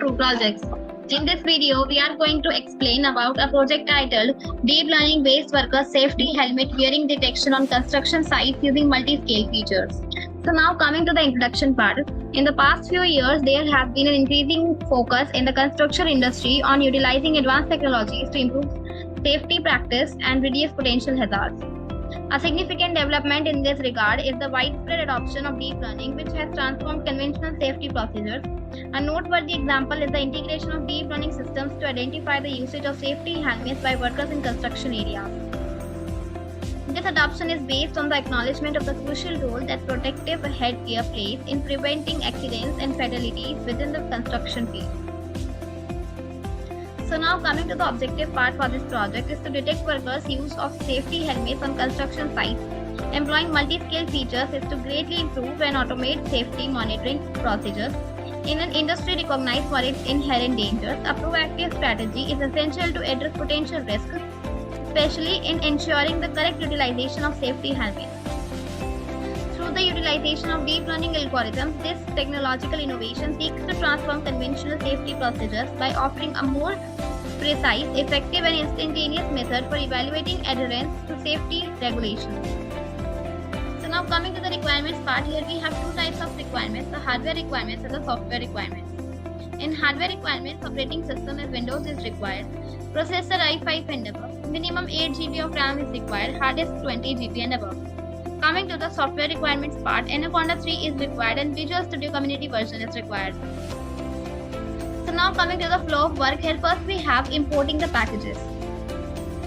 2 projects. In this video, we are going to explain about a project titled Deep Learning Based Worker Safety Helmet Wearing Detection on Construction Sites Using Multi-Scale Features. So now coming to the introduction part. In the past few years, there has been an increasing focus in the construction industry on utilizing advanced technologies to improve safety practice and reduce potential hazards. A significant development in this regard is the widespread adoption of deep learning, which has transformed conventional safety procedures. A noteworthy example is the integration of deep learning systems to identify the usage of safety helmets by workers in construction areas. This adoption is based on the acknowledgement of the crucial role that protective headgear plays in preventing accidents and fatalities within the construction field. So now coming to the objective part for this project is to detect workers' use of safety helmets on construction sites. Employing multi-scale features is to greatly improve and automate safety monitoring procedures. In an industry recognized for its inherent dangers, a proactive strategy is essential to address potential risks, especially in ensuring the correct utilization of safety helmets. Through the utilization of deep learning algorithms, this technological innovation seeks to transform conventional safety procedures by offering a more precise, effective, and instantaneous method for evaluating adherence to safety regulations. So now coming to the requirements part, here we have two types of requirements, the hardware requirements and the software requirements. In hardware requirements, operating system as Windows is required, processor i5 and above, minimum 8 GB of RAM is required, hard disk 20 GB and above. Coming to the software requirements part, Anaconda 3 is required and Visual Studio Community version is required. So now coming to the flow of work, here first we have importing the packages.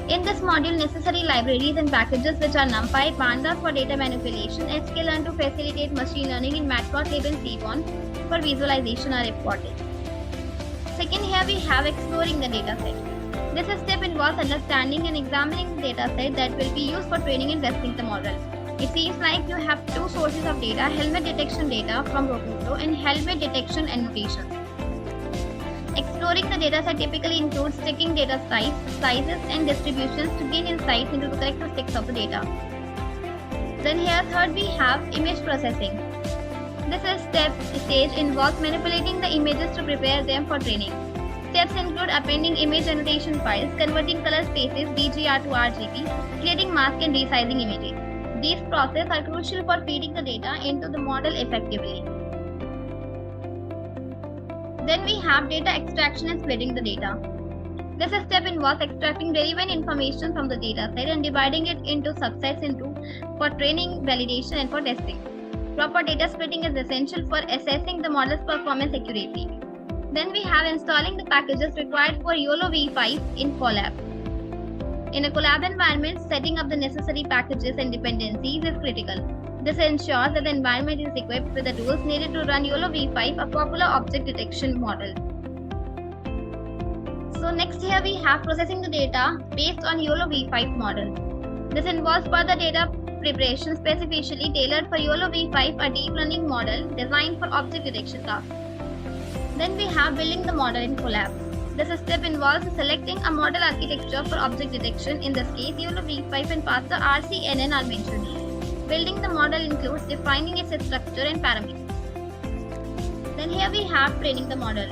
In this module, necessary libraries and packages which are NumPy, Pandas for data manipulation, sklearn to facilitate machine learning in Matplotlib and Seaborn for visualization are imported. Second, here we have exploring the dataset. This step involves understanding and examining the dataset that will be used for training and testing the model. It seems like you have two sources of data, helmet detection data from Rokuto and helmet detection annotations. Exploring the dataset typically includes checking data sizes and distributions to gain insights into the characteristics of the data. Then here third we have image processing. This stage involves manipulating the images to prepare them for training. Steps include appending image annotation files, converting color spaces BGR to RGB, creating mask and resizing images. These processes are crucial for feeding the data into the model effectively. Then we have data extraction and splitting the data. This step involves extracting relevant information from the dataset and dividing it into subsets for training, validation, and for testing. Proper data splitting is essential for assessing the model's performance accurately. Then we have installing the packages required for YOLO V5 in Colab. In a Colab environment, setting up the necessary packages and dependencies is critical. This ensures that the environment is equipped with the tools needed to run YOLO V5, a popular object detection model. So next here we have processing the data based on YOLO V5 model. This involves further data preparation specifically tailored for YOLO V5, a deep learning model designed for object detection tasks. Then we have building the model in Colab. This step involves selecting a model architecture for object detection. In this case, YOLO V5 and parser RCNN are mentioned. Building the model includes defining its structure and parameters. Then here we have training the model.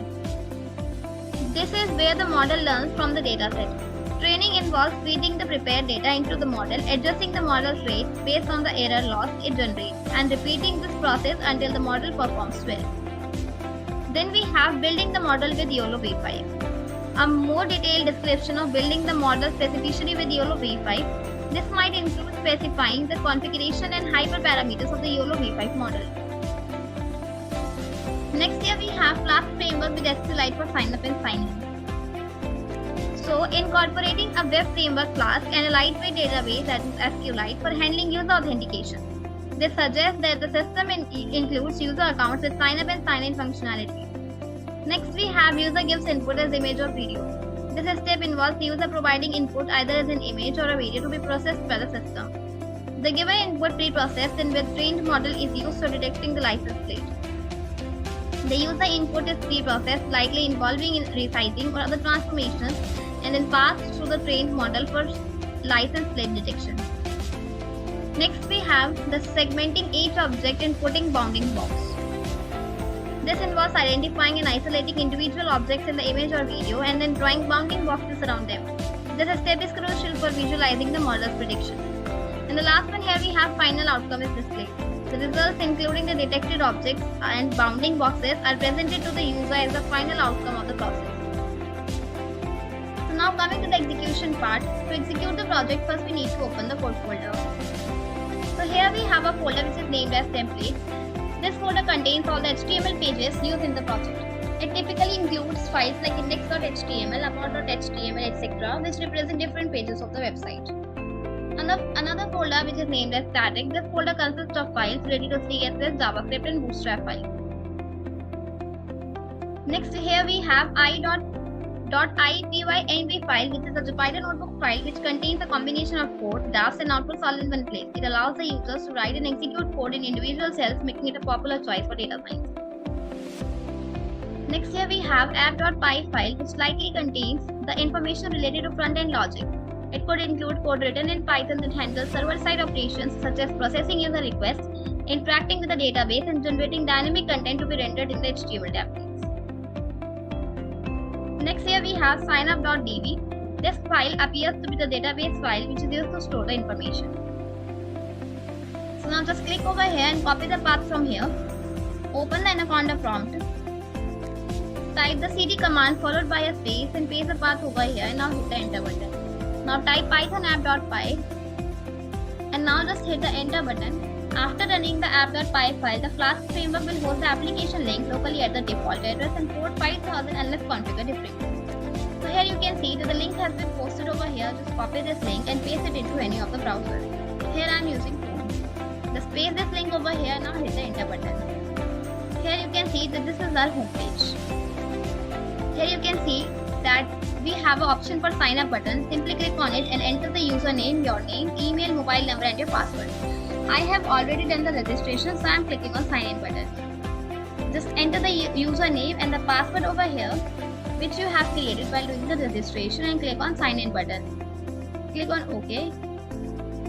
This is where the model learns from the dataset. Training involves feeding the prepared data into the model, adjusting the model's rate based on the error loss it generates, and repeating this process until the model performs well. Then we have building the model with YOLO V5. A more detailed description of building the model specifically with YOLO V5. This might include specifying the configuration and hyperparameters of the YOLO V5 model. Next here we have Flask framework with SQLite for sign up and sign in. So incorporating a web framework Flask and a lightweight database that is SQLite for handling user authentication. This suggests that the system includes user accounts with sign up and sign in functionality. Next we have user gives input as image or video. This step involves the user providing input either as an image or a video to be processed by the system. The given input pre-processed and with trained model is used for detecting the license plate. The user input is pre-processed, likely involving resizing or other transformations, and then passed through the trained model for license plate detection. Next we have the segmenting each object and putting bounding box. This involves identifying and isolating individual objects in the image or video and then drawing bounding boxes around them. This step is crucial for visualizing the model's prediction. And the last one here we have final outcome is displayed. The results including the detected objects and bounding boxes are presented to the user as the final outcome of the process. So now coming to the execution part, to execute the project first we need to open the code folder. So here we have a folder which is named as templates. This folder contains all the HTML pages used in the project. It typically includes files like index.html, about.html, etc. which represent different pages of the website. Another folder which is named as static. This folder consists of files related to CSS, JavaScript and Bootstrap files. Next here we have i.ipynb file, which is a Jupyter notebook file which contains a combination of code, drafts and outputs all in one place. It allows the users to write and execute code in individual cells, making it a popular choice for data science. Next here we have app.py file, which likely contains the information related to front-end logic. It could include code written in Python that handles server-side operations such as processing user requests, interacting with the database and generating dynamic content to be rendered in the HTML templates. Next here we have signup.db. This file appears to be the database file which is used to store the information. So now just click over here and copy the path from here. Open the Anaconda prompt. Type the cd command followed by a space and paste the path over here and now hit the enter button. Now type python app.py and now just hit the enter button. After running the app.py file, the Flask framework will host the application link locally at the default address and port 5000 unless configured differently. So here you can see that the link has been posted over here. Just copy this link and paste it into any of the browsers. Here I am using Chrome. Just paste this link over here and now hit the enter button. Here you can see that this is our home page. Here you can see that we have an option for sign up button. Simply click on it and enter the username, your name, email, mobile number and your password. I have already done the registration, so I am clicking on sign in button. Just enter the username and the password over here which you have created while doing the registration and click on sign in button. Click on OK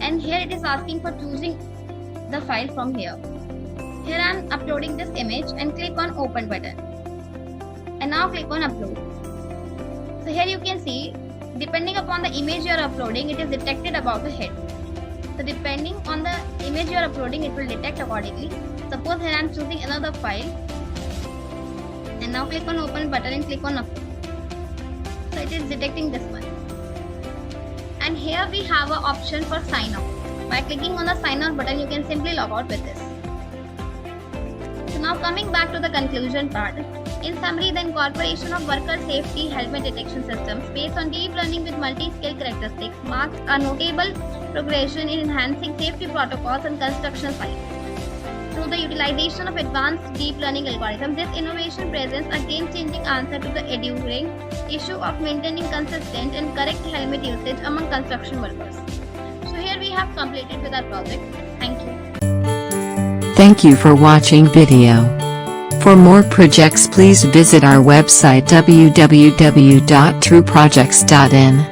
and here it is asking for choosing the file from here. Here I am uploading this image and click on open button and now click on upload. So here you can see, depending upon the image you are uploading, it is detected above the head. So depending on the image you are uploading, it will detect accordingly. Suppose here I am choosing another file and now click on open button and click on upload. So it is detecting this one. And here we have an option for sign out. By clicking on the sign out button, you can simply log out with this. So now coming back to the conclusion part. In summary, the incorporation of worker safety helmet detection systems based on deep learning with multi-scale characteristics marks a notable progression in enhancing safety protocols on construction sites. Through the utilization of advanced deep learning algorithms, this innovation presents a game-changing answer to the enduring issue of maintaining consistent and correct helmet usage among construction workers. So here we have completed with our project. Thank you. Thank you for watching video. For more projects, please visit our website www.trueprojects.in.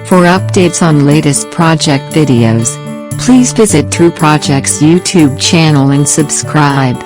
For updates on latest project videos, please visit True Projects YouTube channel and subscribe.